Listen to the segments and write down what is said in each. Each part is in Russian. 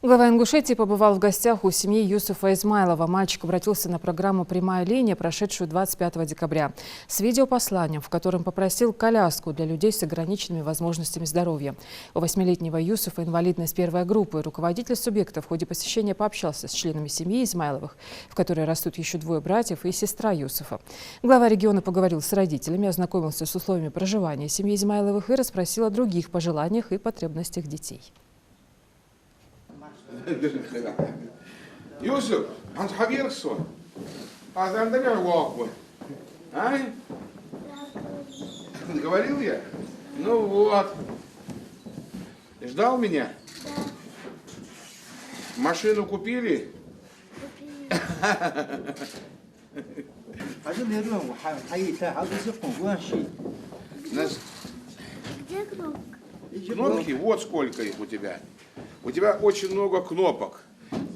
Глава Ингушетии побывал в гостях у семьи Юсуфа Измайлова. Мальчик обратился на программу «Прямая линия», прошедшую 25 декабря, с видеопосланием, в котором попросил коляску для людей с ограниченными возможностями здоровья. У 8-летнего Юсуфа инвалидность первой группы. Руководитель субъекта в ходе посещения пообщался с членами семьи Измайловых, в которой растут еще двое братьев и сестра Юсуфа. Глава региона поговорил с родителями, ознакомился с условиями проживания семьи Измайловых и расспросил о других пожеланиях и потребностях детей. Юсуф, он Хавирсу. А там давай walk. А? Говорил я? Ну вот. Ждал меня? Да. Машину купили? Где кнопка? Кнопки? Вот сколько их у тебя. У тебя очень много кнопок.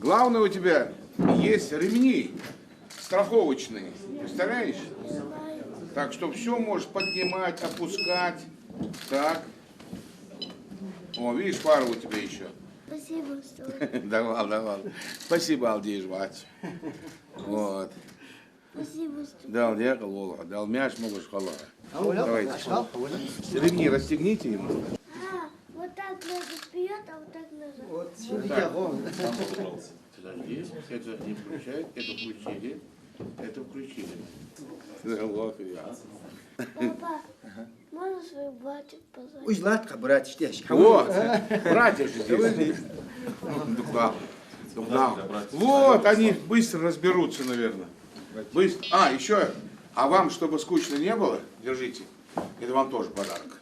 Главное, у тебя есть ремни страховочные. Представляешь? Так что все можешь поднимать, опускать. Так. О, видишь, фары у тебя еще. Спасибо, что... Да ладно. Спасибо, Алдей Жвач. Вот. Спасибо, что... Дал дьякол, дал мяч, могут школа. Давайте. Ремни расстегните ему. Вот так надо вперед, а вот так назад. Подожди, это не включает, это включили, это включили. Папа, можно своих братьев позвать? Вот, братья же здесь. Вот, они быстро разберутся, наверное. Быстро. А, еще, а вам, чтобы скучно не было, держите. Это вам тоже подарок.